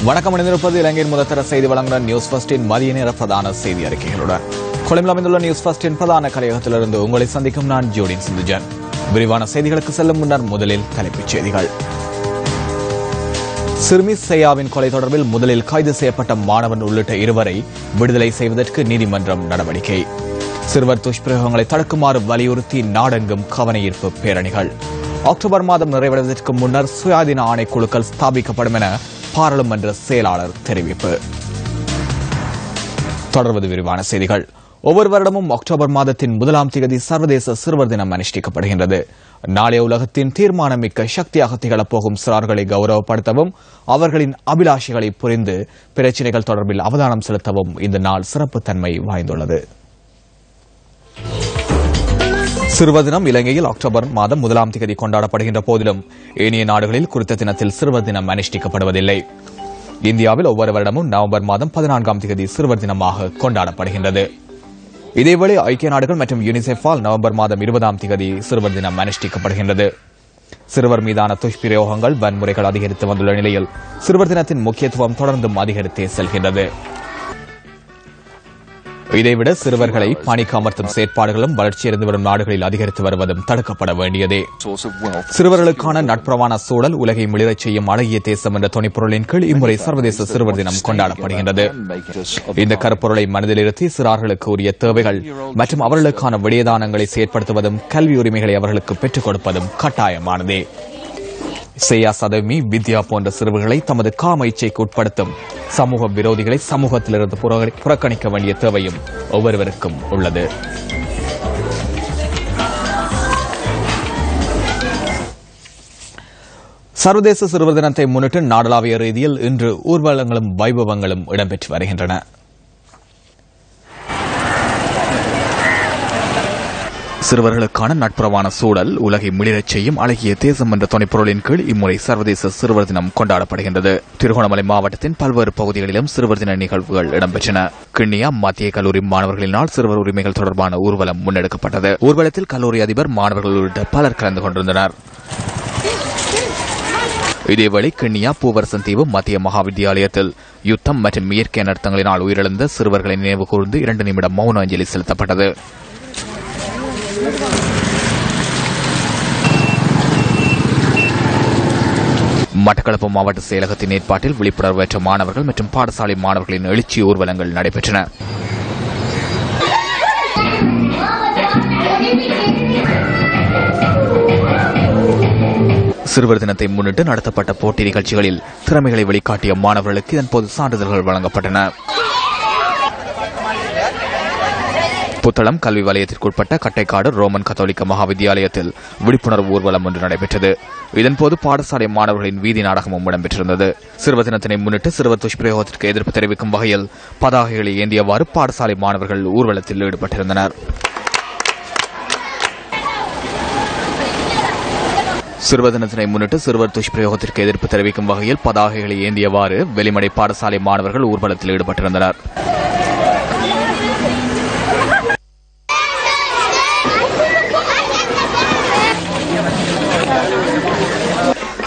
வணக்கம் இணைந்திருப்பது இலங்கையின் முதற்தர செய்தி வழங்குகிற நியூஸ் ஃபர்ஸ்டின் மதிய நேர பிரதான செய்தி அறிக்கைகளுடன் கொழும்பில் அமைந்துள்ள நியூஸ் ஃபர்ஸ்டின் பிரதான கலையகத்திலிருந்து உங்களை சந்திக்கும் நான் ஜோடின் சிந்துஜன். விரிவான செய்திகளுக்கு செல்லும் முன்னர் முதலில் தலைப்புச் செய்திகள். சிறுமி சேயாவின் கொலை தொடர்பில் முதலில் கைது செய்யப்பட்ட மாணவன் உள்ளிட்ட இருவரை விடுதலை செய்வதற்கு நீதிமன்றம் நடவடிக்கை. சிறுவர் துஷ்பிரயோகங்களை தடுக்குமாறு வலியுறுத்தி நாடெங்கும் கவனஈர்ப்பு பேரணிகள். அக்டோபர் மாதம் நிறைவடைவதற்கு முன்னர் சுயாதீன ஆணைக்குழுக்கள் ஸ்தாபிக்கப்படும் என பாராளுமன்ற செயலாளர் தெரிவிப்பு. தொடர்வது விரிவான செய்திகள். ஒவ்வொரு வருடமும் அக்டோபர் மாதத்தின் 1ஆம் தேதி சர்வதேச சிறுவர் தினம் அனுஷ்டிக்கப்படுகின்றது. நாளைய உலகத்தின் தீர்மானமிக்க சக்தியாக திகழப்போகும் சிறார்களை கௌரவப்படுத்தவும் அவர்களின் அபிலாஷைகளை புரிந்து பிரச்சினைகள் தொடர்பில் அவதானம் செலுத்தவும் இந்த நாள் சிறப்புத்தன்மை வாய்ந்துள்ளது. சிறுவர் தினம் இலங்கையில் அக்டோபர் மாதம் 1ஆம் தேதி கொண்டாடப்படுகின்ற போதிலும் ஏனைய நாடுகளில் குறித்த தினத்தில் சிறுவர் தினம் அனுஷ்டிக்கப்படுவதில்லை. இந்தியாவில் ஒவ்வொரு வருடமும் நவம்பர் மாதம் 14ஆம் தேதி சிறுவர் தினமாக கொண்டாடப்படுகின்றது. இதேவேளை ஐக்கிய நாடுகள் மற்றும் யுனிசெஃபால் நவம்பர் மாதம் 20ஆம் தேதி சிறுவர் தினம் அனுஷ்டிக்கப்படுகின்றது. சிறுவர் மீதான துஷ்பிரயோகங்கள் வன்முறைகள் அதிகரித்து வந்துள்ள நிலையில் சிறுவர் தினத்தின் முக்கியத்துவம் தொடர்ந்தும் அதிகரித்தே செல்கின்றது. இதைவிட சிறுவர்களை பணிக்கு அமர்த்தும் செயற்பாடுகளும் வளர்ச்சியடைந்து வரும் நாடுகளில் அதிகரித்து வருவதும் தடுக்கப்பட வேண்டியதே. சிறுவர்களுக்கான நட்புறவான சூழல் உலகை மிளிரச் செய்யும் அழகிய தேசம் என்ற துணைப்பொருளின் கீழ் இம்முறை சர்வதேச சிறுவர் தினம் கொண்டாடப்படுகின்றது. இந்த கருப்பொருளை மனதில் இருத்தி சிறார்களுக்கு உரிய தேவைகள் மற்றும் அவர்களுக்கான விடயதானங்களை செயற்படுத்துவதும் கல்வி உரிமைகளை அவர்களுக்கு பெற்றுக் கொடுப்பதும் கட்டாயமானதே. சேயா சதமி வித்யா போன்ற சிறுவர்களை தமது காம இச்சைக்கு உட்படுத்தும் சமூக விரோதிகளை சமூகத்திலிருந்து புறக்கணிக்க வேண்டிய தேவையும் ஒவ்வொருவருக்கும் உள்ளது. சர்வதேச சிறுவர் தினத்தை முன்னிட்டு நாடளாவிய ரீதியில் இன்று ஊர்வலங்களும் வைபவங்களும் இடம்பெற்று வருகின்றன. சிறுவர்களுக்கான நட்புறவான சூழல் உலகை மிளிரச் செய்யும் அழகிய தேசம் என்ற துணைப்பொருளின் கீழ் இம்முறை சர்வதேச சிறுவர் தினம் கொண்டாடப்படுகின்றது. திருகோணமலை மாவட்டத்தின் பல்வேறு பகுதிகளிலும் சிறுவர் தின நிகழ்வுகள் இடம்பெற்றன. கிண்ணியா மத்திய கல்லூரி மாணவர்களினால் சிறுவர் உரிமைகள் தொடர்பான ஊர்வலம் முன்னெடுக்கப்பட்டது. ஊர்வலத்தில் கல்லூரி அதிபர் மாணவர்கள் உள்ளிட்ட பலர் கலந்து கொண்டிருந்தனர். இதேவேளை கிண்ணியா பூவரசன் தீவு மத்திய மகாவித்தியாலயத்தில் யுத்தம் மற்றும் இயற்கை அனர்த்தங்களினால் உயிரிழந்த சிறுவர்களை நினைவு கூர்ந்து 2 நிமிடம் மௌன அஞ்சலி செலுத்தப்பட்டது. மட்டக்களப்பு மாவட்ட செயலகத்தின் ஏற்பாட்டில் விழிப்புணர்வு பெற்ற மாணவர்கள் மற்றும் பாடசாலை மாணவர்களின் எழுச்சி ஊர்வலங்கள் நடைபெற்றன. சிறுவர் தினத்தை முன்னிட்டு நடத்தப்பட்ட போட்டி நிகழ்ச்சிகளில் திறமைகளை வெளிக்காட்டிய மாணவர்களுக்கு இதன்போது சான்றிதழ்கள் வழங்கப்பட்டன. புத்தளம் கல்வி வலயத்திற்குட்பட்ட கட்டைக்காடு ரோமன் கத்தோலிக்க மகாவித்தியாலயத்தில் விழிப்புணர்வு ஊர்வலம் ஒன்று நடைபெற்றது. இதன்போது பாடசாலை மாணவர்களின் வீதி நாடகமும் இடம்பெற்றிருந்தது. சிறுவர் தினத்தினை முன்னிட்டு சிறுவர் துஷ்பிரயோகத்திற்கு எதிர்ப்பு தெரிவிக்கும் வகையில் பதாகைகளை ஏந்தியவாறு பாடசாலை மாணவர்கள் ஊர்வலத்தில் ஈடுபட்டிருந்தனர். சிறுவர் தினத்தினை முன்னிட்டு சிறுவர் துஷ்பிரயோகத்திற்கு எதிர்ப்பு தெரிவிக்கும் வகையில் பதாகைகளை ஏந்தியவாறு வெளிமடை பாடசாலை மாணவர்கள் ஊர்வலத்தில் ஈடுபட்டிருந்தனர்.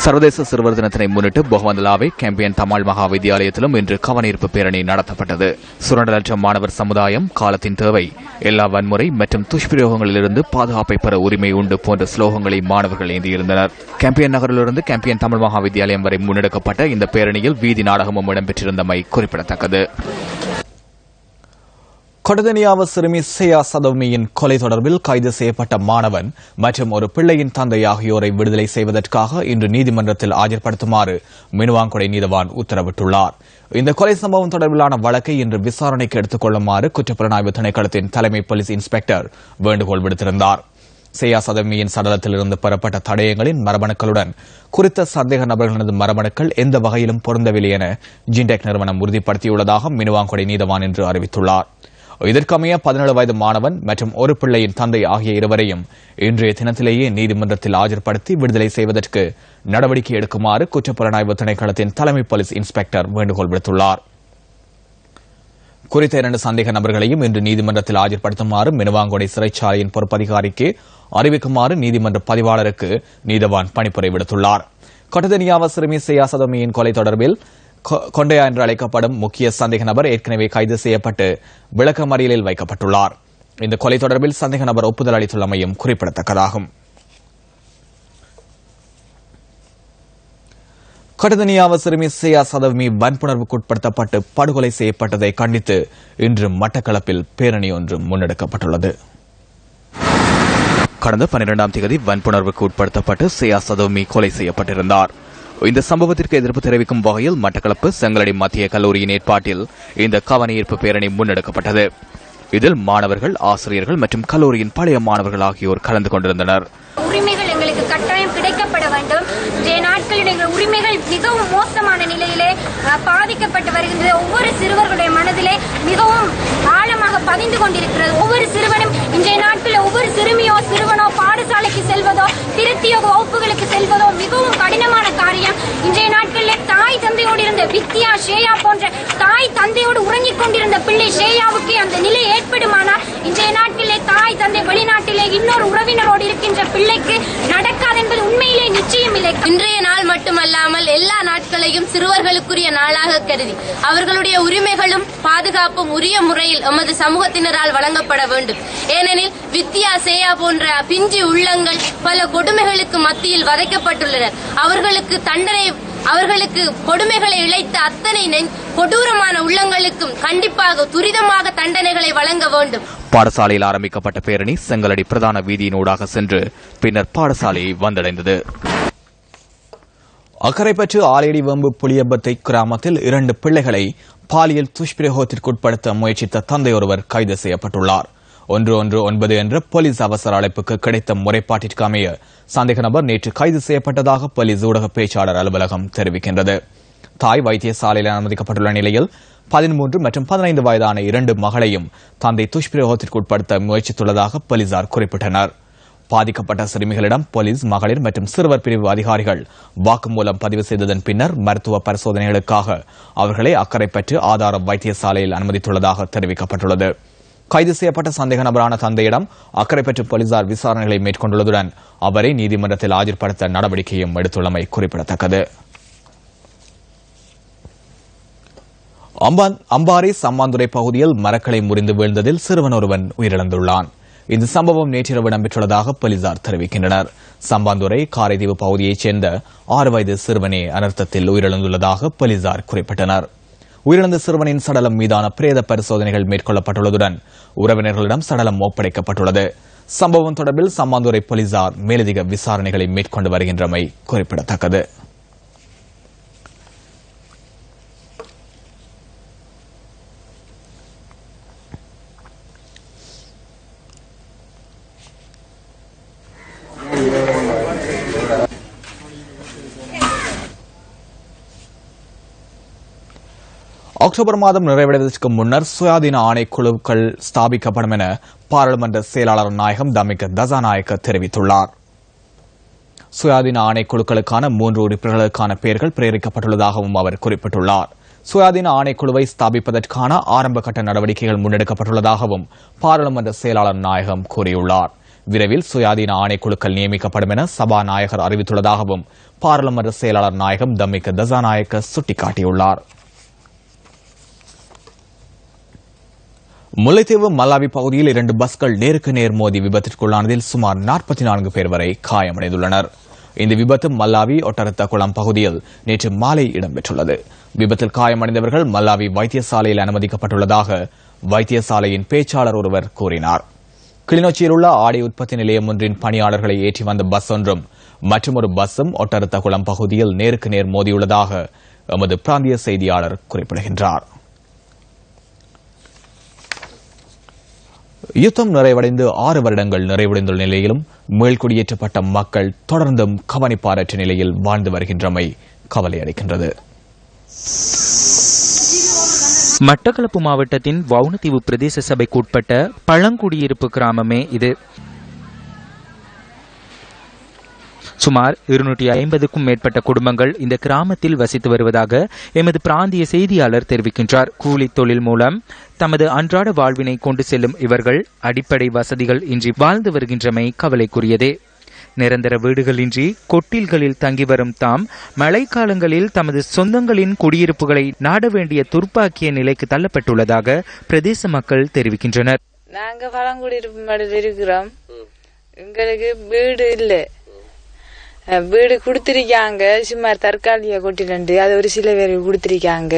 சர்வதேச சிறுவர் தினத்தினை முன்னிட்டு பொகவந்தலாவை கேம்பியன் தமிழ் மகா வித்தியாலயத்திலும் இன்று கவனஈர்ப்பு பேரணி நடத்தப்பட்டது. சுரண்டலற்ற மாணவர் சமுதாயம், காலத்தின் தேவை, எல்லா வன்முறை மற்றும் துஷ்பிரயோகங்களிலிருந்து பாதுகாப்பை பெற உரிமை உண்டு போன்ற ஸ்லோகங்களை மாணவர்கள் ஏந்தியிருந்தனர். கேம்பியன் நகரிலிருந்து கேம்பியன் தமிழ் மகா வித்தியாலயம் வரை முன்னெடுக்கப்பட்ட இந்த பேரணியில் வீதி நாடகமும் இடம்பெற்றிருந்தமை குறிப்பிடத்தக்கது. கொடதனியாவ சிறுமி சேயா சதோமியின் கொலை தொடர்பில் கைது செய்யப்பட்ட மாணவன் மற்றும் ஒரு பிள்ளையின் தந்தை ஆகியோரை விடுதலை செய்வதற்காக இன்று நீதிமன்றத்தில் ஆஜர்படுத்துமாறு மினுவாங்குடை நீதவான் உத்தரவிட்டுள்ளார். இந்த கொலை சம்பவம் தொடர்பிலான வழக்கை இன்று விசாரணைக்கு எடுத்துக் கொள்ளுமாறு குற்றப்புலனாய்வு திணைக்களத்தின் தலைமை போலீஸ் இன்ஸ்பெக்டர் வேண்டுகோள் விடுத்திருந்தார். சேயா சதோமியின் சடலத்திலிருந்து பெறப்பட்ட தடயங்களின் மரபணுக்களுடன் குறித்த சந்தேக நபர்களது மரபணுக்கள் எந்த வகையிலும் பொருந்தவில்லை என ஜின்டெக் நிறுவனம் உறுதிப்படுத்தியுள்ளதாக மினுவாங்குடை நீதவான் இன்று அறிவித்துள்ளார். இதற்கமைய 17 வயது மாணவன் மற்றும் ஒரு பிள்ளையின் தந்தை ஆகிய இருவரையும் இன்றைய தினத்திலேயே நீதிமன்றத்தில் ஆஜர்படுத்தி விடுதலை செய்வதற்கு நடவடிக்கை எடுக்குமாறு குற்றப்புலனாய்வு திணைக்களத்தின் தலைமை போலீஸ் இன்ஸ்பெக்டர் வேண்டுகோள் விடுத்துள்ளார். குறித்த 2 சந்தேக நபர்களையும் இன்று நீதிமன்றத்தில் ஆஜர்படுத்துமாறு மினுவாங்குடை சிறைச்சாலையின் பொறுப்பதிகாரிக்கு அறிவிக்குமாறு நீதிமன்ற பதிவாளருக்கு நீதவான் பணிப்புரை விடுத்துள்ளார். கொட்டதனியாவ சிறுமி சேயா சதோமியின் கொலை தொடர்பில் கொண்டையா என்று அழைக்கப்படும் முக்கிய சந்தேக நபர் ஏற்கனவே கைது செய்யப்பட்டு விளக்கமறியலில் வைக்கப்பட்டுள்ளார். இந்த கொலை தொடர்பில் சந்தேக நபர் ஒப்புதல் அளித்துள்ளமையும் குறிப்பிடத்தக்கதாகும். கடதனியாவ சிறுமி சேயா சதவமி வன்புணர்வுக்குட்படுத்தப்பட்டு படுகொலை செய்யப்பட்டதை கண்டித்து இன்று மட்டக்களப்பில் பேரணி ஒன்று முன்னெடுக்கப்பட்டுள்ளது. கடந்த 12ஆம் தேதி வன்புணர்வுக்கு உட்படுத்தப்பட்டு சேயா சதவமி கொலை செய்யப்பட்டிருந்தார். இந்த சம்பவத்திற்கு எதிர்ப்பு தெரிவிக்கும் வகையில் மட்டக்களப்பு செங்கலடி மத்திய கல்லூரியின் ஏற்பாட்டில் இந்த கவனஈர்ப்பு பேரணி முன்னெடுக்கப்பட்டது. இதில் மாணவர்கள், ஆசிரியர்கள் மற்றும் கல்லூரியின் பழைய மாணவர்கள் ஆகியோர் கலந்து கொண்டிருந்தனர். உரிமைகள் எங்களுக்கு கட்டாயம் கிடைக்கப்பட வேண்டும். இன்றைய நாட்களில் எங்கள் உரிமைகள் மிகவும் மோசமான நிலையிலே பாதிக்கப்பட்டு வருகின்றது. ஒவ்வொரு சிறுவர்களுடைய மனதிலே மிகவும் ஆழமாக பதிந்து கொண்டிருக்கிறது. ஒவ்வொரு சிறுவனும் இன்றைய நாட்களில் ஒவ்வொரு சிறுமியோ சிறுவனோ பாடசாலைக்கு செல்வதோ திருத்திய வகுப்புகளுக்கு செல்வதோ மிகவும் கடினமான காரியம். இன்றைய நாட்களிலே தாய் தந்தையோடு இருந்த வித்யா, ஷேயா போன்ற தாய் தந்தையோடு உறங்கிக் கொண்டிருந்த பிள்ளை ஷேயாவுக்கு அந்த நிலை ஏற்படுமானால் இன்றைய நாட்களிலே தாய் தந்தை வெளிநாட்டிலே இன்னொரு உறவினரோடு இருக்கின்ற பிள்ளைக்கு நடக்காது என்பது உண்மையிலே நிச்சயம் இல்லை. இன்றைய நாள் மட்டுமல்லாமல் எல்லா நாட்களையும் சிறுவர்களுக்குரிய நாளாக கருதி அவர்களுடைய உரிமைகளும் பாதுகாப்பும் உரிய முறையில் எமது சமூகத்தினரால் வழங்கப்பட வேண்டும். ஏனெனில் வித்யா, சேயா போன்ற பிஞ்சு உள்ளங்கள் பல கொடுமைகளுக்கு மத்தியில் வதைக்கப்பட்டுள்ளனர். அவர்களுக்கு கொடுமைகளை இழைத்த அத்தனை கொடூரமான உள்ளங்களுக்கும் கண்டிப்பாக துரிதமாக தண்டனைகளை வழங்க வேண்டும். பாடசாலையில் ஆரம்பிக்கப்பட்ட பேரணி செங்கலடி பிரதான வீதியினூடாக சென்று பின்னர் பாடசாலையை வந்தடைந்தது. அக்கரைப்பற்று ஆலேடி வம்பு புளியபத்தை கிராமத்தில் 2 பிள்ளைகளை பாலியல் துஷ்பிரயோகத்திற்குட்படுத்த முயற்சித்த தந்தை ஒருவர் கைது செய்யப்பட்டுள்ளார். 119 என்ற போலீஸ் அவசர அழைப்புக்கு கிடைத்த முறைப்பாட்டிற்கு அமைய சந்தேக நபர் நேற்று கைது செய்யப்பட்டதாக போலீஸ் ஊடக பேச்சாளர் அலுவலகம் தெரிவிக்கின்றது. தாய் வைத்தியசாலையில் அனுமதிக்கப்பட்டுள்ள நிலையில் 13 மற்றும் 15 வயதான 2 மகளையும் தந்தை துஷ்பிரயோகத்திற்குட்படுத்த முயற்சித்துள்ளதாக போலீசார் குறிப்பிட்டனர். பாதிக்கப்பட்ட சிறுமிகளிடம் போலீஸ், மகளிர் மற்றும் சிறுவர் பிரிவு அதிகாரிகள் வாக்குமூலம் பதிவு செய்ததன் பின்னர் மருத்துவ பரிசோதனைகளுக்காக அவர்களை அக்கரைப்பற்று ஆதார வைத்தியசாலையில் அனுமதித்துள்ளதாக தெரிவிக்கப்பட்டுள்ளது. கைது செய்யப்பட்ட சந்தேக நபரான தந்தையிடம் அக்கரைப்பற்று போலீசார் விசாரணைகளை மேற்கொண்டுள்ளதுடன் அவரை நீதிமன்றத்தில் ஆஜர்படுத்த நடவடிக்கையும் எடுத்துள்ளமை குறிப்பிடத்தக்கது. அம்பாறை சம்மாந்துறை பகுதியில் மரக்களை முறிந்து வீழ்ந்ததில் சிறுவன் ஒருவன் உயிரிழந்துள்ளான். இந்த சம்பவம் நேற்றிரவு இடம்பெற்றுள்ளதாக போலீசார் தெரிவிக்கின்றனர். சம்பாந்துறை காரைதீவு பகுதியைச் சேர்ந்த 6 வயது சிறுவனே அனர்த்தத்தில் உயிரிழந்துள்ளதாக போலீசார் குறிப்பிட்டனர். உயிரிழந்த சிறுவனின் சடலம் மீதான பிரேத பரிசோதனைகள் மேற்கொள்ளப்பட்டுள்ளதுடன் உறவினர்களிடம் சடலம் ஒப்படைக்கப்பட்டுள்ளது. சம்பவம் தொடர்பில் சம்மாந்துறை போலீசார் மேலதிக விசாரணைகளை மேற்கொண்டு வருகின்றமை குறிப்பிடத்தக்கது. அக்டோபர் மாதம் நிறைவடைவதற்கு முன்னர் சுயாதீன ஆணைக்குழுக்கள் ஸ்தாபிக்கப்படும் என பாராளுமன்ற செயலாளர் நாயகம் தமிக தசாநாயக்க தெரிவித்துள்ளார். சுயாதீன ஆணைக்குழுக்களுக்கான 3 உறுப்பினர்களுக்கான பெயர்கள் பிரேரிக்கப்பட்டுள்ளதாகவும் அவர் குறிப்பிட்டுள்ளார். சுயாதீன ஆணைக்குழுவை ஸ்தாபிப்பதற்கான ஆரம்ப கட்ட நடவடிக்கைகள் முன்னெடுக்கப்பட்டுள்ளதாகவும் பாராளுமன்ற செயலாளர் நாயகம் கூறியுள்ளார். விரைவில் சுயாதீன ஆணைக்குழுக்கள் நியமிக்கப்படும் என சபாநாயகர் அறிவித்துள்ளதாகவும் பாராளுமன்ற செயலாளர் நாயகம் தமிக தசாநாயக்க சுட்டிக்காட்டியுள்ளார். முல்லைத்தீவு மல்லாவி பகுதியில் 2 பஸ்கள் நேருக்கு நேர் மோதி விபத்திற்குள்ளானதில் சுமார் 44 பேர் வரை காயமடைந்துள்ளனர். இந்த விபத்து மல்லாவி ஒட்டரத்த குளம் பகுதியில் நேற்று மாலை இடம்பெற்றுள்ளது. விபத்தில் காயமடைந்தவர்கள் மல்லாவி வைத்தியசாலையில் அனுமதிக்கப்பட்டுள்ளதாக வைத்தியசாலையின் பேச்சாளர் ஒருவர் கூறினார். கிளிநொச்சியில் உள்ள ஆடை உற்பத்தி நிலையம் ஒன்றின் பணியாளர்களை ஏற்றி வந்த பஸ் ஒன்றும் மற்றொரு பஸ்ஸும் ஒட்டரத்த குளம் பகுதியில் நேருக்கு நேர் மோதியுள்ளதாக எமது பிராந்திய செய்தியாளர் குறிப்பிடுகின்றார். யுத்தம் நிறைவடைந்து 6 வருடங்கள் நிறைவடைந்துள்ள நிலையிலும் மீள்குடியேற்றப்பட்ட மக்கள் தொடர்ந்தும் கவனிப்பாரற்ற நிலையில் வாழ்ந்து வருகின்றமை கவலை அளிக்கின்றது. மட்டக்களப்பு மாவட்டத்தின் வவுனதீவு பிரதேச சபைக்கு உட்பட்ட பழங்குடியிருப்பு கிராமமே இது. சுமார் 250க்கும் மேற்பட்ட குடும்பங்கள் இந்த கிராமத்தில் வசித்து வருவதாக எமது பிராந்திய செய்தியாளர் தெரிவிக்கின்றார். கூலி தொழில் மூலம் தமது அன்றாட வாழ்வினை கொண்டு செல்லும் இவர்கள் அடிப்படை வசதிகள் இன்றி வாழ்ந்து வருகின்றமை கவலைக்குரியதே. நிரந்தர வீடுகளின்றி கொட்டில்களில் தங்கி வரும் தாம் மழைக்காலங்களில் தமது சொந்தங்களின் குடியிருப்புகளை நாட வேண்டிய துர்ப்பாக்கிய நிலைக்கு தள்ளப்பட்டுள்ளதாக பிரதேச மக்கள் தெரிவிக்கின்றனர். நாங்க பழங்குடியிருப்பு மடல் இருக்கிறோம். எங்களுக்கு வீடு இல்ல. வீடு கொடுத்திருக்காங்க, சுமார் தற்காலிக கொட்டிலண்டு அது ஒரு சில பேர் கொடுத்திருக்காங்க.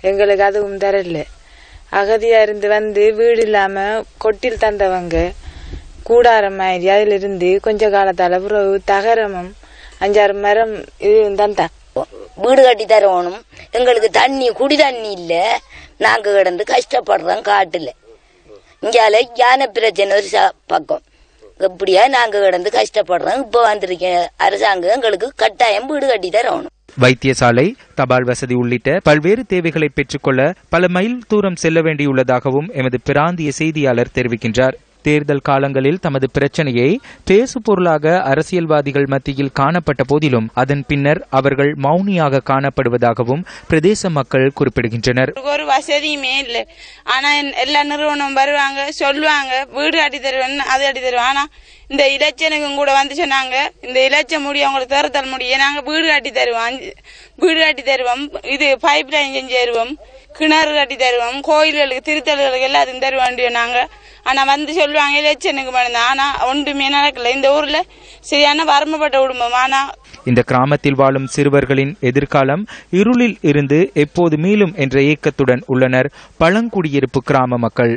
எங்களுக்கு அதுவும் தரல. அகதியா இருந்து வந்து வீடு இல்லாம கொட்டில் தந்தவங்க கூடாரம் மாதிரி அதுல இருந்து கொஞ்ச காலத்தால பிறகு தகரமும் 5-6 மரம் இது தந்தான். வீடு கட்டி தரணும். எங்களுக்கு தண்ணி குடி தண்ணி இல்ல. நாங்க கிடந்து கஷ்டப்படுறோம் காட்டுல. இங்கால யானை பிரச்சனை ஒரு பக்கம். எப்படியா நாங்க கிடந்து கஷ்டப்படுறோம். இப்ப வந்திருக்க அரசாங்கம் எங்களுக்கு கட்டாயம் வீடு கட்டி தரணும். வைத்தியசாலை, தபால் வசதி உள்ளிட்ட பல்வேறு தேவைகளை பெற்றுக்கொள்ள பல மைல் தூரம் செல்ல வேண்டியுள்ளதாகவும் எமது பிராந்திய செய்தியாளர் தெரிவிக்கின்றார். தேர்தல் காலங்களில் தமது பிரச்சனையை பேசு பொருளாக அரசியல்வாதிகள் மத்தியில் காணப்பட்ட போதிலும் அதன் பின்னர் அவர்கள் மௌனியாக காணப்படுவதாகவும் பிரதேச மக்கள் குறிப்பிடுகின்றனர். ஒரு வசதியுமே இல்லை. ஆனா எல்லா நிறுவனம் வருவாங்க, சொல்லுவாங்க வீடு கட்டி தருவேன், அது கட்டி தருவோம். ஆனா இந்த இலட்சனுக்கும் கூட வந்து சொன்னாங்க, இந்த இலட்சம் முடியும் அவங்களுக்கு தேர்தல் முடியும், நாங்க வீடு கட்டி தருவோம், இது பைப் லைன் செஞ்சு தருவோம், கிணறு கட்டி தருவோம், கோயில்களுக்கு திருத்தல்களுக்கு எல்லாத்தையும் தருவோம் நாங்க. ஆனா வந்து சொல்லுவாங்க இலட்சனுக்கு மட்டும். ஆனா ஒன்றுமே நடக்கல. இந்த ஊர்ல சரியான வரம்பப்பட்ட குடும்பம். ஆனா இந்த கிராமத்தில் வாழும் சிறுவர்களின் எதிர்காலம் இருளில் இருந்து எப்போது மீளும் என்ற ஏக்கத்துடன் உள்ளனர் பழங்குடியிருப்பு கிராம மக்கள்.